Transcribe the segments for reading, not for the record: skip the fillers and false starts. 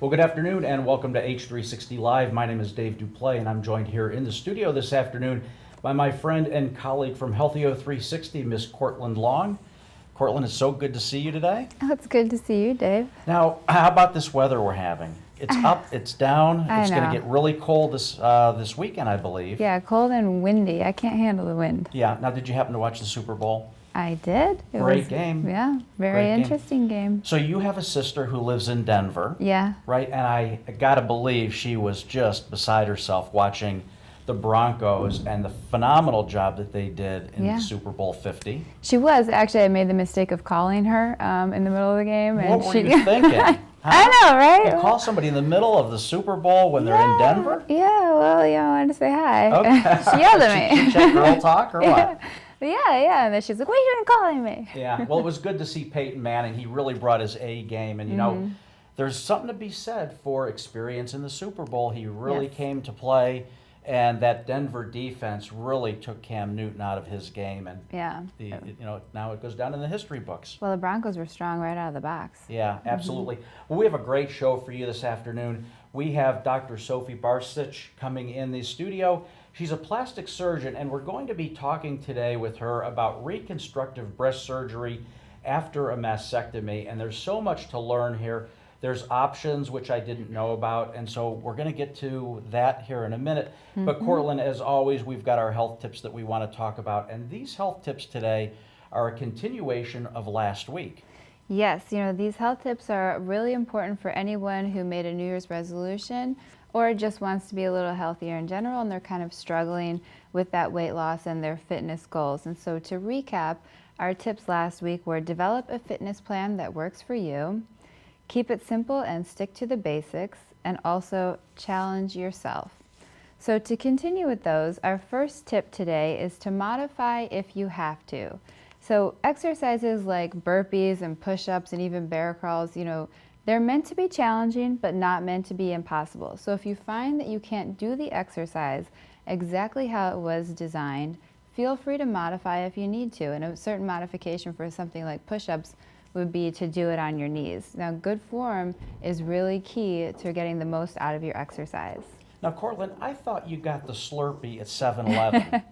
Well, good afternoon and welcome to H360 Live. My name is Dave Duplay and I'm joined here in the studio this afternoon by my friend and colleague from H360, Miss Courtland Long. Courtland, it's so good to see you today. Oh, it's good to see you, Dave. Now, how about this weather we're having? It's up, it's down, it's going to get really cold this weekend, I believe. Yeah, cold and windy. I can't handle the wind. Yeah, now did you happen to watch the Super Bowl? I did. Great game. Yeah, very interesting game. So you have a sister who lives in Denver. Yeah. Right? And I got to believe she was just beside herself watching the Broncos and the phenomenal job that they did in Super Bowl 50. She was. Actually, I made the mistake of calling her in the middle of the game. And what were you thinking? Huh? I know, right? You call somebody in the middle of the Super Bowl when they're in Denver? Yeah, well, I wanted to say hi. Okay. She yelled at me. She checked girl talk or what? Yeah, and then she's like, "Why are you calling me?" Yeah, well, it was good to see Peyton Manning. He really brought his A game, and you know, there's something to be said for experience in the Super Bowl. He really came to play, and that Denver defense really took Cam Newton out of his game, and now it goes down in the history books. Well, the Broncos were strong right out of the box. Yeah, absolutely. Well, we have a great show for you this afternoon. We have Doctor Sophie coming in the studio. She's a plastic surgeon, and we're going to be talking today with her about reconstructive breast surgery after a mastectomy. And there's so much to learn here. There's options which I didn't know about, and so we're going to get to that here in a minute. But Courtland, as always, we've got our health tips that we want to talk about. And these health tips today are a continuation of last week. Yes, these health tips are really important for anyone who made a New Year's resolution or just wants to be a little healthier in general, and they're kind of struggling with that weight loss and their fitness goals. And so to recap, our tips last week were develop a fitness plan that works for you, keep it simple and stick to the basics, and also challenge yourself. So to continue with those, our first tip today is to modify if you have to. So exercises like burpees and push-ups and even bear crawls, they're meant to be challenging, but not meant to be impossible. So if you find that you can't do the exercise exactly how it was designed, feel free to modify if you need to. And a certain modification for something like push-ups would be to do it on your knees. Now, good form is really key to getting the most out of your exercise. Now, Courtland, I thought you got the Slurpee at 7-Eleven.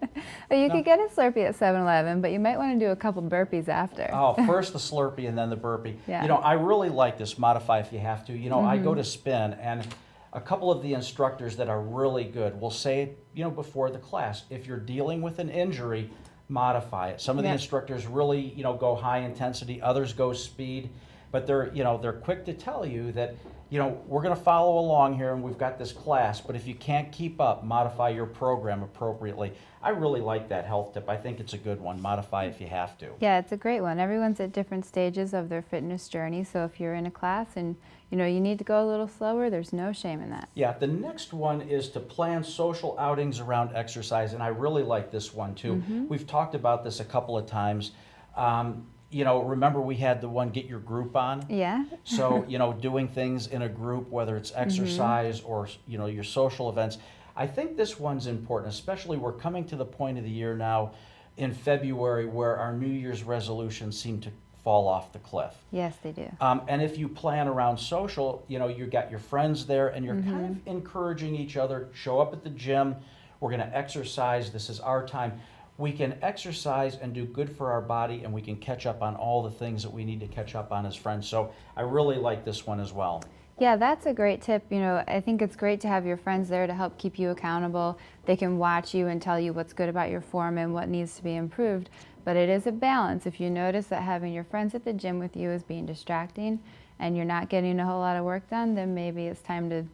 Well, you could get a Slurpee at 7-Eleven, but you might want to do a couple burpees after. Oh, first the Slurpee and then the burpee. Yeah. I really like this modify if you have to. I go to spin, and a couple of the instructors that are really good will say, before the class, if you're dealing with an injury, modify it. Some of the instructors really, go high intensity, others go speed, but they're quick to tell you that we're going to follow along here and we've got this class, but if you can't keep up, modify your program appropriately. I really like that health tip. I think it's a good one. Modify if you have to. Yeah, it's a great one. Everyone's at different stages of their fitness journey, so if you're in a class and you need to go a little slower, there's no shame in that. Yeah, the next one is to plan social outings around exercise, and I really like this one too. We've talked about this a couple of times. Remember we had the one, get your group on? Yeah. So, doing things in a group, whether it's exercise or, your social events. I think this one's important, especially we're coming to the point of the year now in February where our New Year's resolutions seem to fall off the cliff. Yes, they do. And if you plan around social, you got your friends there and you're kind of encouraging each other, show up at the gym, we're going to exercise, this is our time. We can exercise and do good for our body, and we can catch up on all the things that we need to catch up on as friends. So I really like this one as well. Yeah, that's a great tip. I think it's great to have your friends there to help keep you accountable. They can watch you and tell you what's good about your form and what needs to be improved. But it is a balance. If you notice that having your friends at the gym with you is being distracting and you're not getting a whole lot of work done, then maybe it's time to,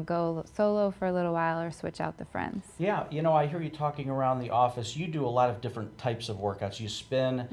go solo for a little while or switch out the friends. Yeah, I hear you talking around the office. You do a lot of different types of workouts. You spin,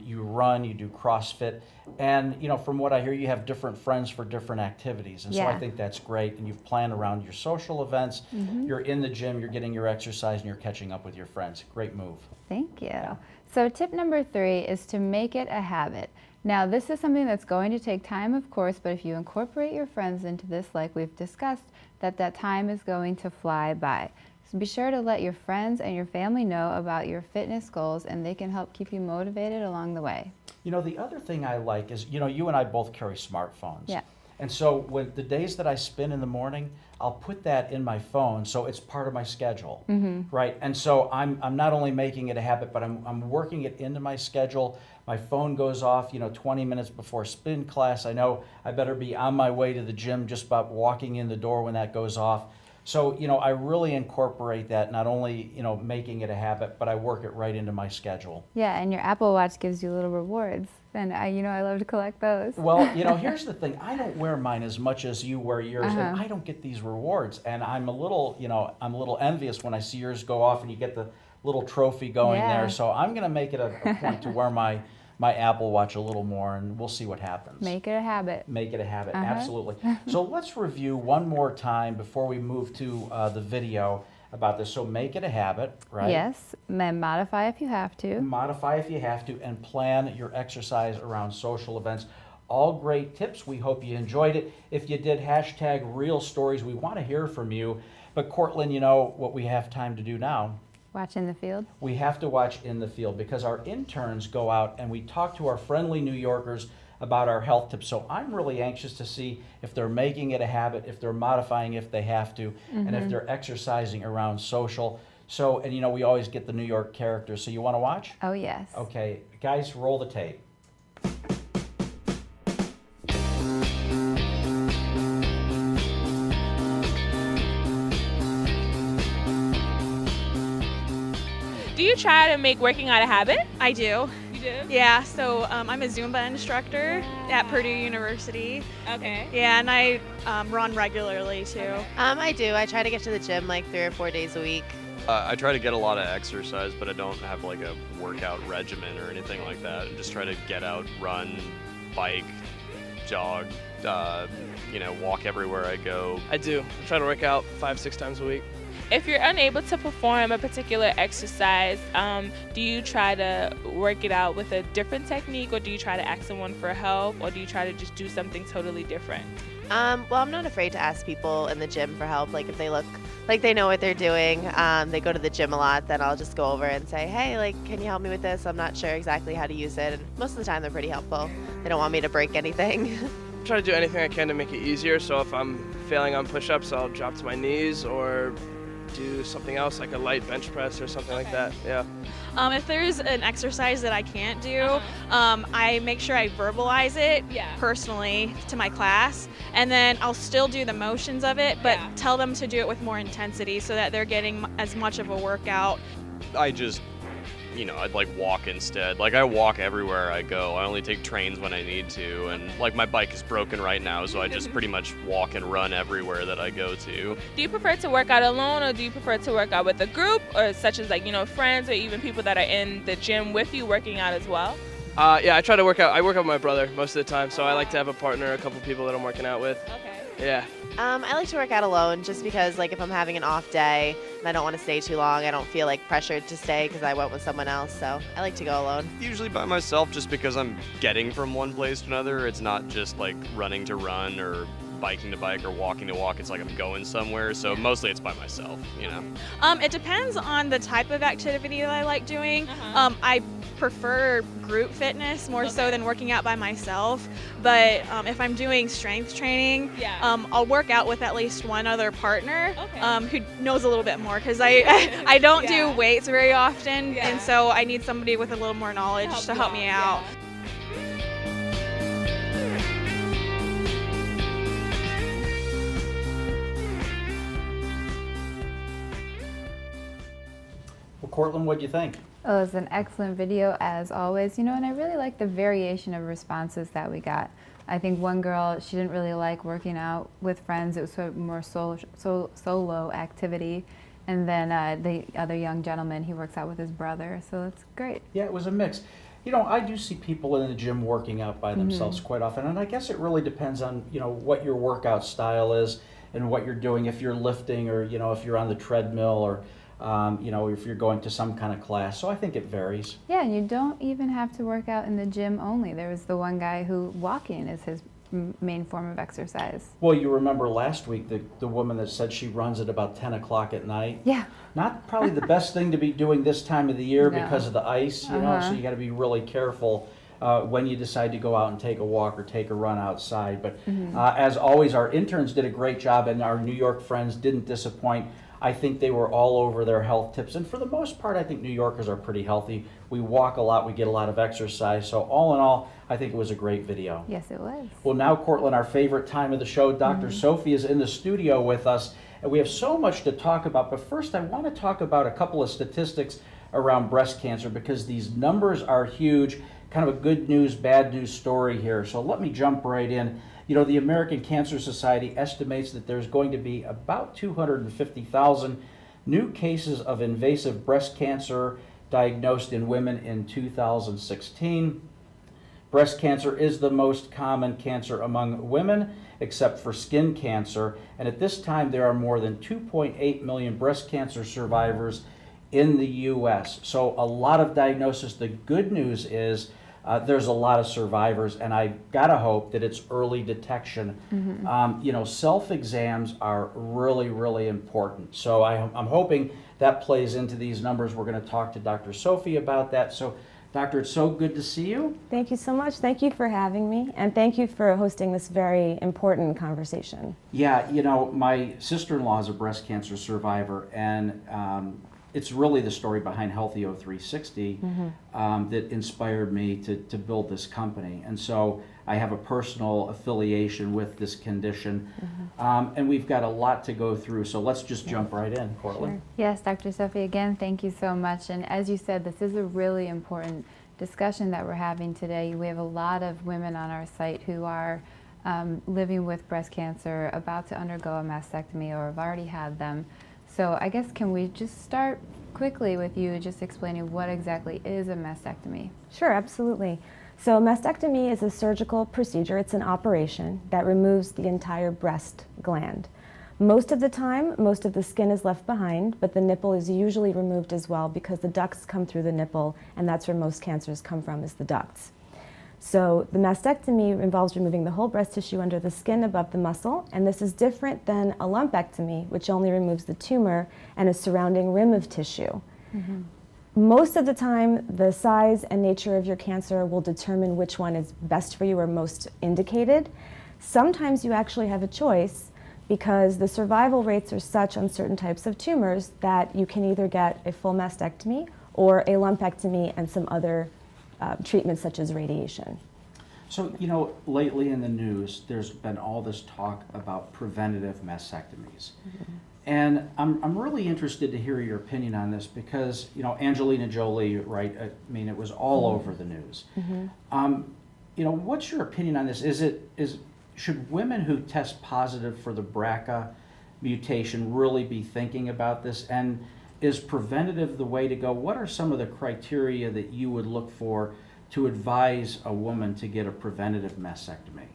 you run, you do CrossFit. And, from what I hear, you have different friends for different activities. And so I think that's great. And you've planned around your social events. You're in the gym, you're getting your exercise, and you're catching up with your friends. Great move. Thank you. Yeah. So tip number 3 is to make it a habit. Now, this is something that's going to take time, of course, but if you incorporate your friends into this, like we've discussed, that time is going to fly by. So be sure to let your friends and your family know about your fitness goals, and they can help keep you motivated along the way. The other thing I like is, you and I both carry smartphones. Yeah. And so when the days that I spin in the morning, I'll put that in my phone, so it's part of my schedule, right? And so I'm not only making it a habit, but I'm working it into my schedule. My phone goes off, 20 minutes before spin class. I know I better be on my way to the gym, just about walking in the door when that goes off. So, I really incorporate that, not only, making it a habit, but I work it right into my schedule. Yeah, and your Apple Watch gives you little rewards. And I love to collect those. Well, here's the thing. I don't wear mine as much as you wear yours, and I don't get these rewards. And I'm a little envious when I see yours go off and you get the little trophy going there. So I'm going to make it a point to wear my Apple Watch a little more, and we'll see what happens. Make it a habit. Make it a habit, absolutely. So let's review one more time before we move to the video about this. So make it a habit, right? Yes, then modify if you have to. Modify if you have to, and plan your exercise around social events. All great tips. We hope you enjoyed it. If you did, hashtag real stories. We want to hear from you. But Courtland, what we have time to do now? Watch in the field. We have to watch in the field because our interns go out and we talk to our friendly New Yorkers about our health tips. So I'm really anxious to see if they're making it a habit, if they're modifying if they have to, and if they're exercising around social. So, and we always get the New York characters. So you want to watch? Oh, yes. Okay, guys, roll the tape. Do you try to make working out a habit? I do. You do? Yeah, so I'm a Zumba instructor at Purdue University. Okay. Yeah, and I run regularly too. I do. I try to get to the gym like 3 or 4 days a week. I try to get a lot of exercise, but I don't have like a workout regimen or anything like that. I just try to get out, run, bike, jog, walk everywhere I go. I do. I try to work out 5-6 times a week. If you're unable to perform a particular exercise, do you try to work it out with a different technique, or do you try to ask someone for help, or do you try to just do something totally different? Well, I'm not afraid to ask people in the gym for help. Like if they look like they know what they're doing, they go to the gym a lot, then I'll just go over and say, hey, like, can you help me with this? I'm not sure exactly how to use it. And most of the time they're pretty helpful. They don't want me to break anything. I try to do anything I can to make it easier. So if I'm failing on push-ups, I'll drop to my knees or do something else like a light bench press or something like that. Yeah. If there's an exercise that I can't do, I make sure I verbalize it personally to my class, and then I'll still do the motions of it, but tell them to do it with more intensity so that they're getting as much of a workout. I just, I'd like walk instead. Like I walk everywhere I go. I only take trains when I need to, and like my bike is broken right now, so I just pretty much walk and run everywhere that I go to. Do you prefer to work out alone, or do you prefer to work out with a group, or such as friends or even people that are in the gym with you working out as well? Yeah, I try to work out. I work out with my brother most of the time, so I like to have a partner, a couple people that I'm working out with. Okay. Yeah. I like to work out alone just because like if I'm having an off day and I don't want to stay too long, I don't feel like pressured to stay because I went with someone else. So I like to go alone. Usually by myself, just because I'm getting from one place to another. It's not just like running to run or biking to bike or walking to walk. It's like I'm going somewhere, so mostly it's by myself, It depends on the type of activity that I like doing. I prefer group fitness more so than working out by myself, but if I'm doing strength training, I'll work out with at least one other partner who knows a little bit more, because I don't do weights very often, and so I need somebody with a little more knowledge to help me out. Well, Courtland, what'd you think? Oh, it was an excellent video as always, and I really like the variation of responses that we got. I think one girl, she didn't really like working out with friends. It was sort of more solo activity. And then the other young gentleman, he works out with his brother, so that's great. Yeah, it was a mix. I do see people in the gym working out by themselves quite often, and I guess it really depends on, what your workout style is and what you're doing, if you're lifting or, if you're on the treadmill or, if you're going to some kind of class. So I think it varies. Yeah, and you don't even have to work out in the gym only. There was the one guy who walking is his main form of exercise. Well, you remember last week the woman that said she runs at about 10 o'clock at night? Yeah. Not probably the best thing to be doing this time of the year No. because of the ice, so you got to be really careful. when you decide to go out and take a walk or take a run outside. But as always, our interns did a great job, and our New York friends didn't disappoint. I think they were all over their health tips, and for the most part, I think New Yorkers are pretty healthy. We walk a lot, we get a lot of exercise, so all in all, I think it was a great video. Yes, it was. Well, now, Courtland, our favorite time of the show, Dr. Sophie is in the studio with us, and we have so much to talk about, but first I want to talk about a couple of statistics around breast cancer, because these numbers are huge, kind of a good news, bad news story here. So let me jump right in. You know, the American Cancer Society estimates that there's going to be about 250,000 new cases of invasive breast cancer diagnosed in women in 2016. Breast cancer is the most common cancer among women, except for skin cancer. And at this time, there are more than 2.8 million breast cancer survivors in the U.S. So a lot of diagnosis. The good news is there's a lot of survivors, and I gotta hope that it's early detection. You know, self-exams are really, really important. So I'm hoping that plays into these numbers. We're gonna talk to Dr. Sophie about that. So, Doctor, it's so good to see you. Thank you so much. Thank you for having me, and thank you for hosting this very important conversation. Yeah, you know, my sister-in-law is a breast cancer survivor, and it's really the story behind Healthy h360 that inspired me to build this company. And so I have a personal affiliation with this condition, and we've got a lot to go through. So let's just jump right in, Courtland. Yes, Dr. Sophie, again, thank you so much. And as you said, this is a really important discussion that we're having today. We have a lot of women on our site who are living with breast cancer, about to undergo a mastectomy, or have already had them. So I guess, can we just start quickly with you just explaining what exactly is a mastectomy? Sure, absolutely. So mastectomy is a surgical procedure. It's an operation that removes the entire breast gland. Most of the time, most of the skin is left behind, but the nipple is usually removed as well, because the ducts come through the nipple, and that's where most cancers come from, is the ducts. So the mastectomy involves removing the whole breast tissue under the skin above the muscle, and this is different than a lumpectomy, which only removes the tumor and a surrounding rim of tissue. Most of the time, the size and nature of your cancer will determine which one is best for you or most indicated. Sometimes you actually have a choice, because the survival rates are such on certain types of tumors that you can either get a full mastectomy or a lumpectomy and some other treatments such as radiation. So, you know, lately in the news, there's been all this talk about preventative mastectomies. And I'm really interested to hear your opinion on this, because, you know, Angelina Jolie, right? I mean, it was all over the news. You know, what's your opinion on this? Should women who test positive for the BRCA mutation really be thinking about this? And is preventative the way to go? What are some of the criteria that you would look for to advise a woman to get a preventative mastectomy?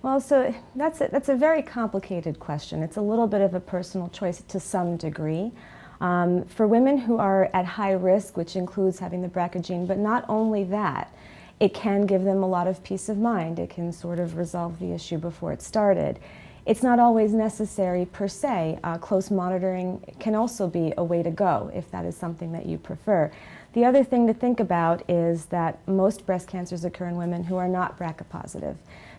Well, so that's a very complicated question. It's a little bit of a personal choice to some degree. For women who are at high risk, which includes having the BRCA gene, but not only that, it can give them a lot of peace of mind. It can sort of resolve the issue before it started. It's not always necessary per se. Close monitoring can also be a way to go if that is something that you prefer. The other thing to think about is that most breast cancers occur in women who are not BRCA positive.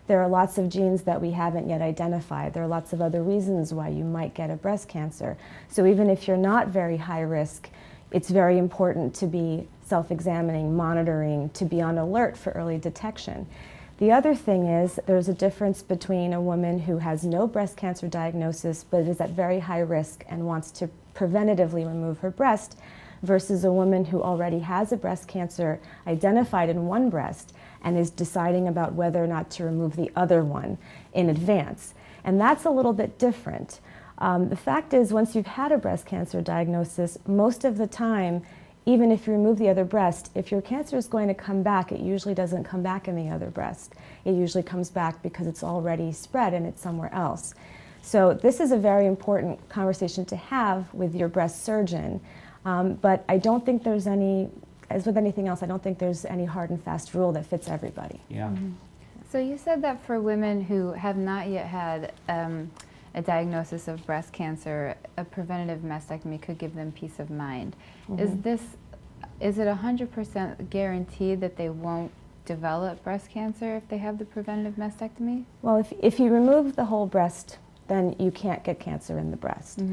There are lots of genes that we haven't yet identified. There are lots of other reasons why you might get a breast cancer. So even if you're not very high risk, it's very important to be self-examining, monitoring, to be on alert for early detection. The other thing is there's a difference between a woman who has no breast cancer diagnosis but is at very high risk and wants to preventatively remove her breast, versus a woman who already has a breast cancer identified in one breast and is deciding about whether or not to remove the other one in advance. And that's a little bit different. The fact is, once you've had a breast cancer diagnosis, most of the time, even if you remove the other breast, if your cancer is going to come back, it usually doesn't come back in the other breast. It usually comes back because it's already spread and it's somewhere else. So this is a very important conversation to have with your breast surgeon. But I don't think there's any, as with anything else, I don't think there's any hard and fast rule that fits everybody. Yeah. So you said that for women who have not yet had a diagnosis of breast cancer, a preventative mastectomy could give them peace of mind. Is it 100% guaranteed that they won't develop breast cancer if they have the preventative mastectomy? Well, if you remove the whole breast, then you can't get cancer in the breast.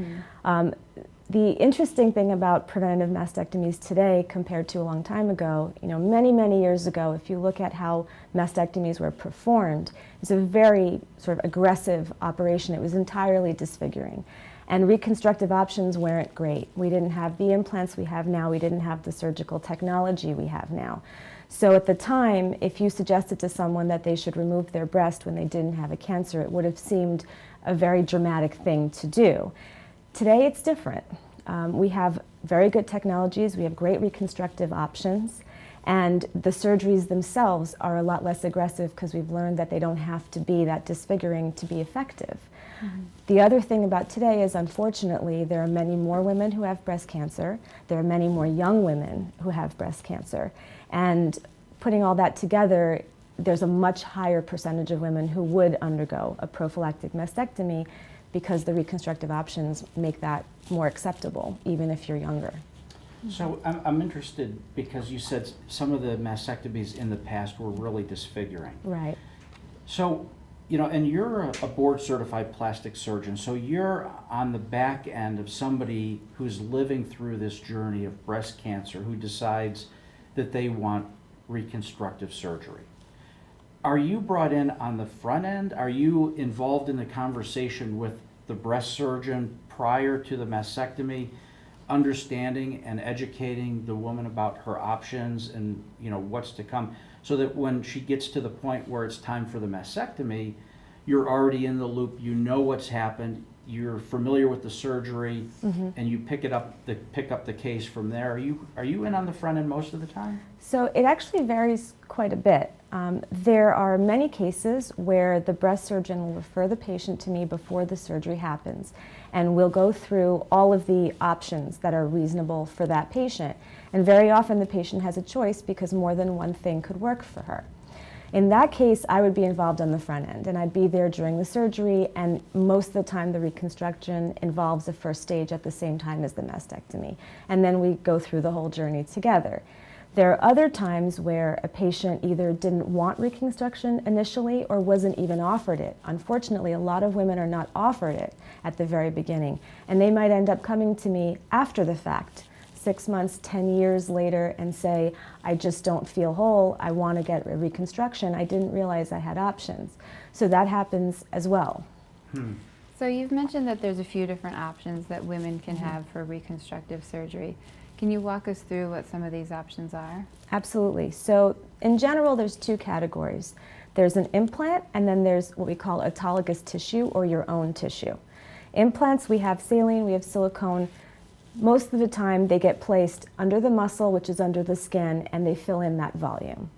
The interesting thing about preventative mastectomies today compared to a long time ago, many, many years ago, if you look at how mastectomies were performed, it's a very sort of aggressive operation. It was entirely disfiguring. And reconstructive options weren't great. We didn't have the implants we have now. We didn't have the surgical technology we have now. So at the time, if you suggested to someone that they should remove their breast when they didn't have a cancer, it would have seemed a very dramatic thing to do. Today it's different. We have very good technologies, we have great reconstructive options, and the surgeries themselves are a lot less aggressive because we've learned that they don't have to be that disfiguring to be effective. The other thing about today is, unfortunately, there are many more women who have breast cancer, there are many more young women who have breast cancer, and putting all that together, there's a much higher percentage of women who would undergo a prophylactic mastectomy because the reconstructive options make that more acceptable, even if you're younger. So I'm interested because you said some of the mastectomies in the past were really disfiguring. Right. So, and you're a board certified plastic surgeon, so you're on the back end of somebody who's living through this journey of breast cancer who decides that they want reconstructive surgery. Are you brought in on the front end? Are you involved in the conversation with the breast surgeon prior to the mastectomy, understanding and educating the woman about her options and what's to come, so that when she gets to the point where it's time for the mastectomy, you're already in the loop, you know what's happened, you're familiar with the surgery, and you pick up the case from there. Are you in on the front end most of the time? So it actually varies quite a bit. There are many cases where the breast surgeon will refer the patient to me before the surgery happens, and we'll go through all of the options that are reasonable for that patient. And very often the patient has a choice because more than one thing could work for her. In that case, I would be involved on the front end, and I'd be there during the surgery, and most of the time the reconstruction involves the first stage at the same time as the mastectomy. And then we go through the whole journey together. There are other times where a patient either didn't want reconstruction initially or wasn't even offered it. Unfortunately, a lot of women are not offered it at the very beginning, and they might end up coming to me after the fact, 6 months, 10 years later, and say, I just don't feel whole, I want to get a reconstruction, I didn't realize I had options. So that happens as well. So you've mentioned that there's a few different options that women can have for reconstructive surgery. Can you walk us through what some of these options are? Absolutely. So in general, there's two categories. There's an implant, and then there's what we call autologous tissue, or your own tissue. Implants, we have saline, we have silicone. Most of the time they get placed under the muscle, which is under the skin, and they fill in that volume.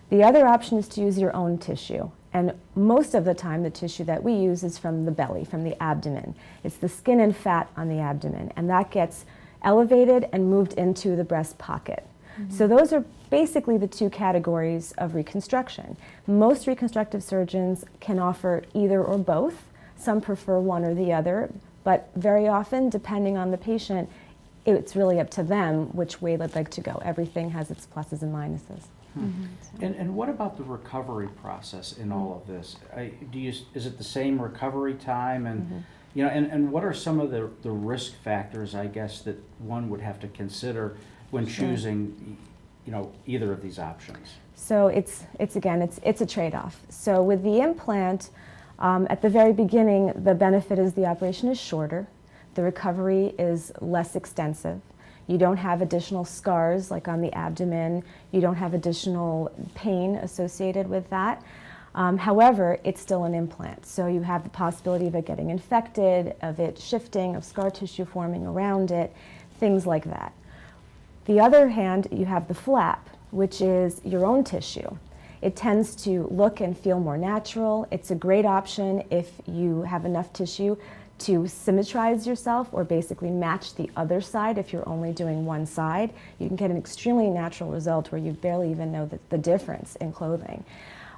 The other option is to use your own tissue. And most of the time the tissue that we use is from the belly, from the abdomen. It's the skin and fat on the abdomen, and that gets elevated and moved into the breast pocket. So those are basically the two categories of reconstruction. Most reconstructive surgeons can offer either or both. Some prefer one or the other, but very often, depending on the patient, it's really up to them which way they'd like to go. Everything has its pluses and minuses. And what about the recovery process in all of this? Is it the same recovery time? And and what are some of the risk factors, I guess, that one would have to consider when choosing either of these options? So it's a trade-off. So with the implant, at the very beginning, the benefit is the operation is shorter, the recovery is less extensive. You don't have additional scars like on the abdomen. You don't have additional pain associated with that. However, it's still an implant, so you have the possibility of it getting infected, of it shifting, of scar tissue forming around it, things like that. The other hand, you have the flap, which is your own tissue. It tends to look and feel more natural. It's a great option if you have enough tissue to symmetrize yourself, or basically match the other side. If you're only doing one side, you can get an extremely natural result where you barely even know the difference in clothing.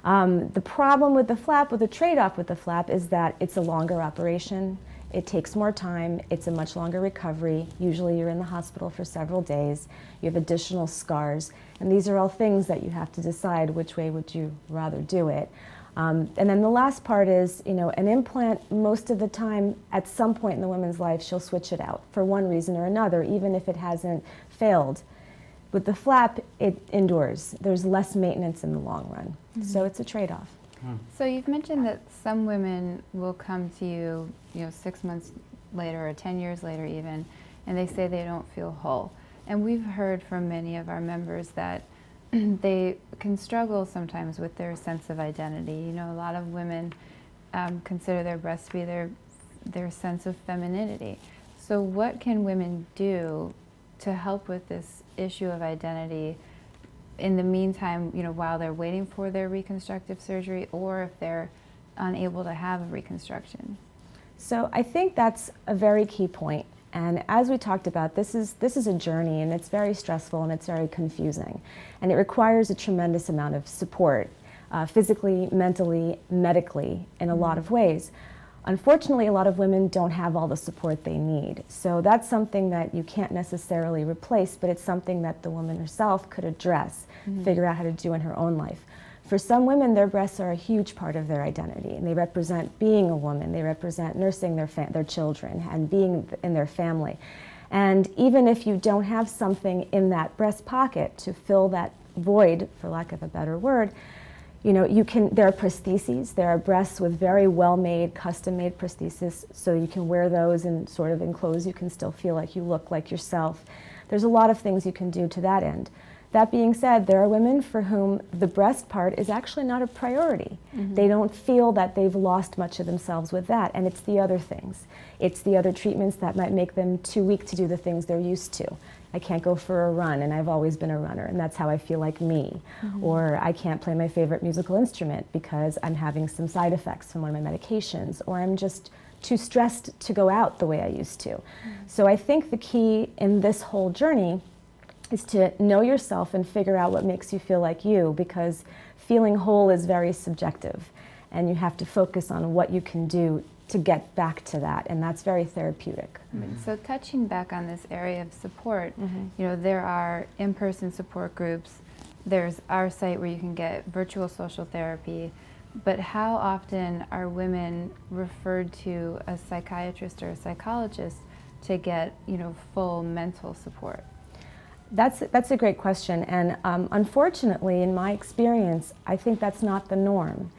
The problem with the flap, with the trade-off with the flap, is that it's a longer operation. It takes more time, it's a much longer recovery. Usually you're in the hospital for several days, you have additional scars, and these are all things that you have to decide which way would you rather do it. And then the last part is, an implant, most of the time, at some point in the woman's life, she'll switch it out for one reason or another, even if it hasn't failed. With the flap, it endures. There's less maintenance in the long run. So it's a trade-off. So you've mentioned that some women will come to you, 6 months later or 10 years later even, and they say they don't feel whole. And we've heard from many of our members that they can struggle sometimes with their sense of identity. A lot of women consider their breasts to be their sense of femininity. So what can women do to help with this issue of identity in the meantime, while they're waiting for their reconstructive surgery, or if they're unable to have a reconstruction? So I think that's a very key point. And as we talked about, this is a journey, and it's very stressful and it's very confusing. And it requires a tremendous amount of support, physically, mentally, medically, in a lot of ways. Unfortunately, a lot of women don't have all the support they need. So that's something that you can't necessarily replace, but it's something that the woman herself could address, figure out how to do in her own life. For some women, their breasts are a huge part of their identity, and they represent being a woman. They represent nursing their children and being in their family. And even if you don't have something in that breast pocket to fill that void, for lack of a better word, there are prostheses. There are breasts with very well-made, custom-made prostheses, so you can wear those and sort of in clothes you can still feel like you look like yourself. There's a lot of things you can do to that end. That being said, there are women for whom the breast part is actually not a priority. They don't feel that they've lost much of themselves with that, and it's the other things. It's the other treatments that might make them too weak to do the things they're used to. I can't go for a run, and I've always been a runner, and that's how I feel like me. Or I can't play my favorite musical instrument because I'm having some side effects from one of my medications, or I'm just too stressed to go out the way I used to. So I think the key in this whole journey is to know yourself and figure out what makes you feel like you, because feeling whole is very subjective, and you have to focus on what you can do to get back to that, and that's very therapeutic. So touching back on this area of support, there are in-person support groups, there's our site where you can get virtual social therapy, but how often are women referred to a psychiatrist or a psychologist to get, full mental support? That's a great question, and unfortunately, in my experience, I think that's not the norm.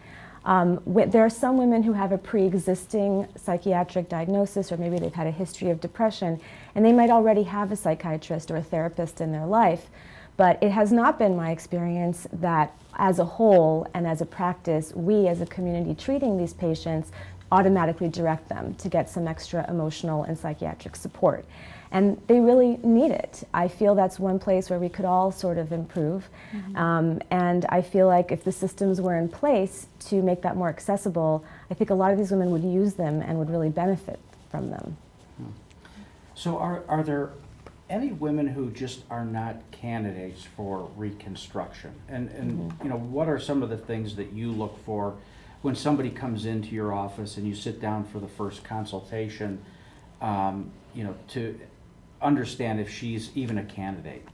There are some women who have a pre-existing psychiatric diagnosis, or maybe they've had a history of depression, and they might already have a psychiatrist or a therapist in their life, but it has not been my experience that as a whole and as a practice, we as a community treating these patients automatically direct them to get some extra emotional and psychiatric support. And they really need it. I feel that's one place where we could all sort of improve. And I feel like if the systems were in place to make that more accessible, I think a lot of these women would use them and would really benefit from them. So are there any women who just are not candidates for reconstruction? And what are some of the things that you look for when somebody comes into your office and you sit down for the first consultation, to understand if she's even a candidate?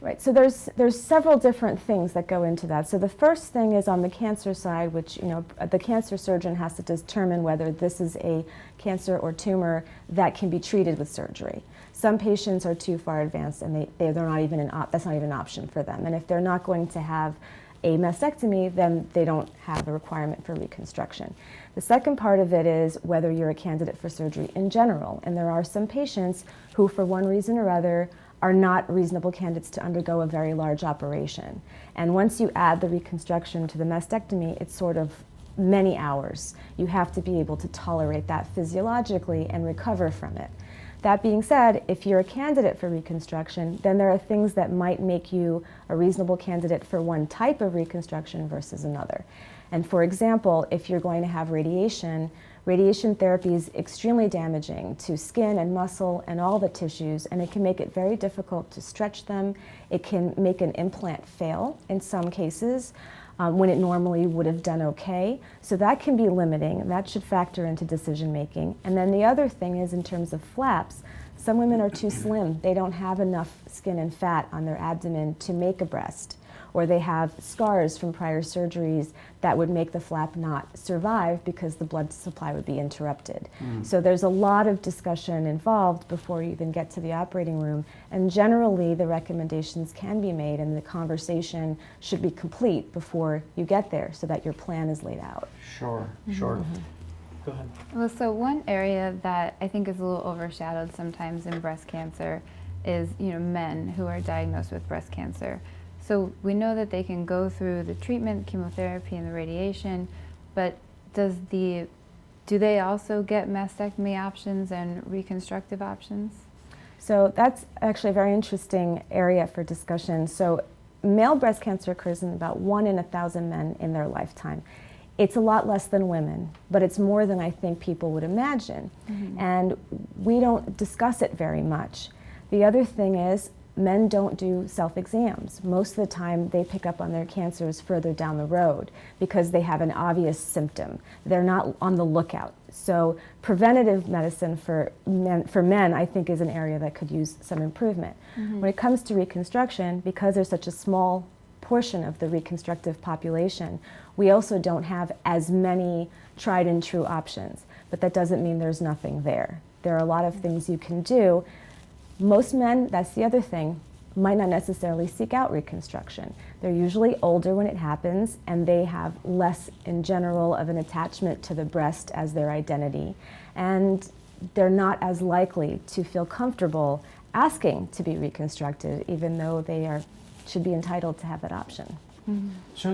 Right, so there's several different things that go into that. So the first thing is on the cancer side, which the cancer surgeon has to determine whether this is a cancer or tumor that can be treated with surgery. Some patients are too far advanced and they're not even that's not even an option for them. And if they're not going to have a mastectomy, then they don't have a requirement for reconstruction. The second part of it is whether you're a candidate for surgery in general. And there are some patients who, for one reason or other, are not reasonable candidates to undergo a very large operation. And once you add the reconstruction to the mastectomy, it's sort of many hours. You have to be able to tolerate that physiologically and recover from it. That being said, if you're a candidate for reconstruction, then there are things that might make you a reasonable candidate for one type of reconstruction versus another. And for example, if you're going to have radiation, Radiation therapy is extremely damaging to skin and muscle and all the tissues, and it can make it very difficult to stretch them. It can make an implant fail in some cases when it normally would have done okay. So that can be limiting, and that should factor into decision making. And then the other thing is, in terms of flaps, some women are too slim. They don't have enough skin and fat on their abdomen to make a breast, or they have scars from prior surgeries that would make the flap not survive because the blood supply would be interrupted. So there's a lot of discussion involved before you even get to the operating room, and generally the recommendations can be made and the conversation should be complete before you get there so that your plan is laid out. Sure, sure. Go ahead. Well, so one area that I think is a little overshadowed sometimes in breast cancer is, men who are diagnosed with breast cancer. So we know that they can go through the treatment, chemotherapy, and the radiation, but do they also get mastectomy options and reconstructive options? So that's actually a very interesting area for discussion. So male breast cancer occurs in about 1 in 1,000 men in their lifetime. It's a lot less than women, but it's more than I think people would imagine. And we don't discuss it very much. The other thing is, men don't do self-exams. Most of the time they pick up on their cancers further down the road because they have an obvious symptom. They're not on the lookout. So preventative medicine for men, I think, is an area that could use some improvement. When it comes to reconstruction, because there's such a small portion of the reconstructive population, we also don't have as many tried and true options. But that doesn't mean there's nothing there. There are a lot of things you can do. Most men, that's the other thing, might not necessarily seek out reconstruction. They're usually older when it happens, and they have less, in general, of an attachment to the breast as their identity. And they're not as likely to feel comfortable asking to be reconstructed, even though they should be entitled to have that option. So,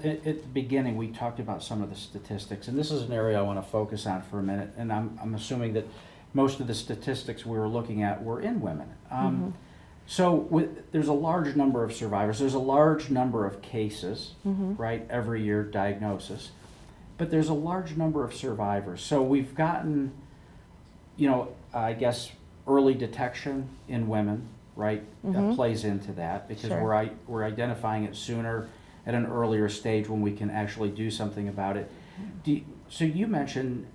at the beginning, we talked about some of the statistics, and this is an area I want to focus on for a minute, and I'm assuming that most of the statistics we were looking at were in women. So there's a large number of survivors. There's a large number of cases, right, every year, diagnosis. But there's a large number of survivors. So we've gotten, I guess, early detection in women, right, that plays into that because we're identifying it sooner at an earlier stage when we can actually do something about it. So you mentioned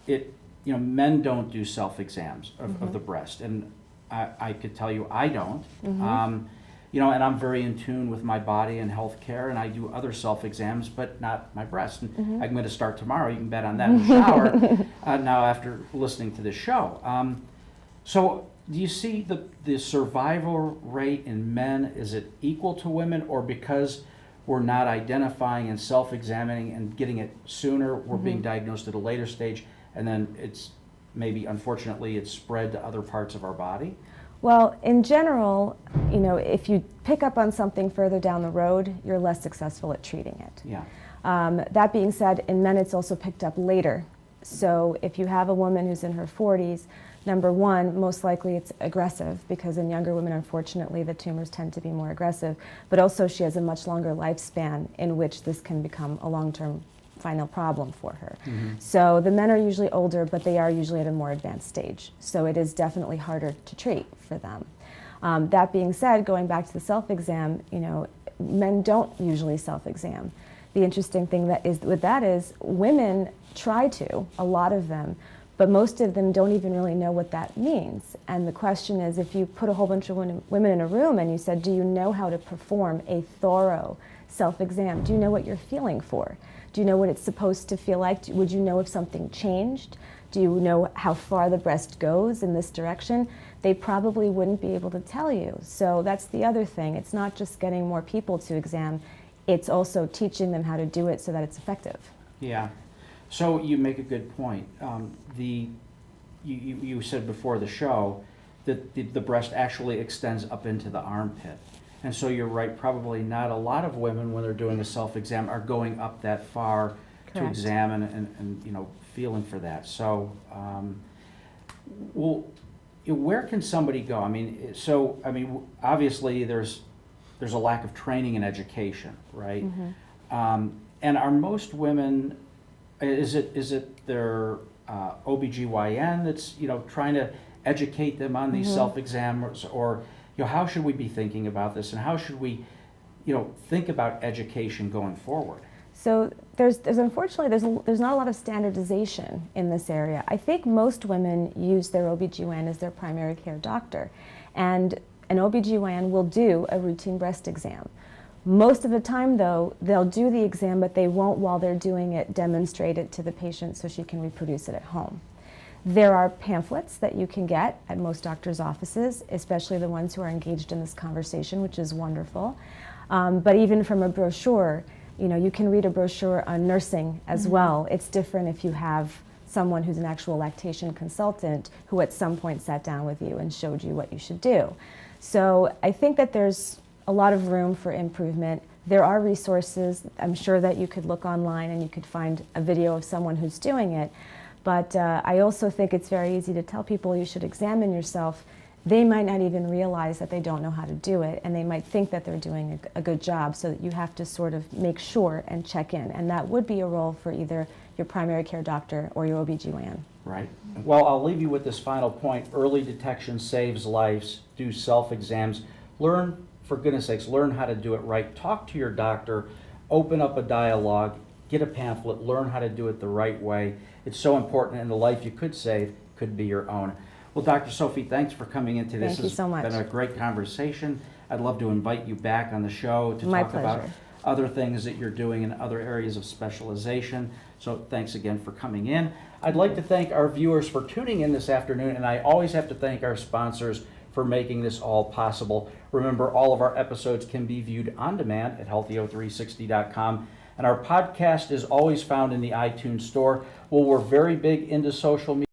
it. Men don't do self-exams of the breast, and I could tell you I don't. And I'm very in tune with my body and health care, and I do other self-exams, but not my breast. And I'm going to start tomorrow. You can bet on that in the shower now after listening to this show. So do you see the survival rate in men, is it equal to women, or because we're not identifying and self-examining and getting it sooner, we're being diagnosed at a later stage, and then it's maybe, unfortunately, it's spread to other parts of our body? Well, in general, if you pick up on something further down the road, you're less successful at treating it. Yeah. That being said, in men it's also picked up later. So if you have a woman who's in her 40s, number one, most likely it's aggressive, because in younger women, unfortunately, the tumors tend to be more aggressive. But also she has a much longer lifespan in which this can become a long-term final problem for her. So the men are usually older, but they are usually at a more advanced stage. So it is definitely harder to treat for them. That being said, going back to the self-exam, men don't usually self-exam. The interesting thing with that is women try to, a lot of them, but most of them don't even really know what that means. And the question is, if you put a whole bunch of women in a room and you said, do you know how to perform a thorough self-exam? Do you know what you're feeling for? Do you know what it's supposed to feel like? Would you know if something changed? Do you know how far the breast goes in this direction? They probably wouldn't be able to tell you. So that's the other thing. It's not just getting more people to exam, it's also teaching them how to do it so that it's effective. Yeah. So you make a good point. You said before the show that the breast actually extends up into the armpit. And so you're right, probably not a lot of women, when they're doing a self-exam, are going up that far to examine and feeling for that. So, where can somebody go? Obviously there's a lack of training and education, right? And are most women, is it their OBGYN that's, trying to educate them on these self-exams, or, how should we be thinking about this, and how should we, think about education going forward? So there's unfortunately there's not a lot of standardization in this area. I think most women use their OBGYN as their primary care doctor, and an OBGYN will do a routine breast exam. Most of the time though, they'll do the exam, but they won't, while they're doing it, demonstrate it to the patient so she can reproduce it at home. There are pamphlets that you can get at most doctors' offices, especially the ones who are engaged in this conversation, which is wonderful. But even from a brochure, you can read a brochure on nursing as well. It's different if you have someone who's an actual lactation consultant who at some point sat down with you and showed you what you should do. So I think that there's a lot of room for improvement. There are resources. I'm sure that you could look online and you could find a video of someone who's doing it. But I also think it's very easy to tell people you should examine yourself. They might not even realize that they don't know how to do it, and they might think that they're doing a good job, so that you have to sort of make sure and check in. And that would be a role for either your primary care doctor or your OBGYN. Right. Well, I'll leave you with this final point. Early detection saves lives. Do self-exams. Learn, for goodness sakes, learn how to do it right. Talk to your doctor. Open up a dialogue. Get a pamphlet. Learn how to do it the right way. It's so important, and the life you could save could be your own. Well, Dr. Sophie, thanks for coming into this. Thank you so much. It's been a great conversation. I'd love to invite you back on the show to My talk about pleasure. other things that you're doing in other areas of specialization. So thanks again for coming in. I'd like to thank our viewers for tuning in this afternoon, and I always have to thank our sponsors for making this all possible. Remember, all of our episodes can be viewed on demand at healthyho360.com, and our podcast is always found in the iTunes store. Well, we're very big into social media.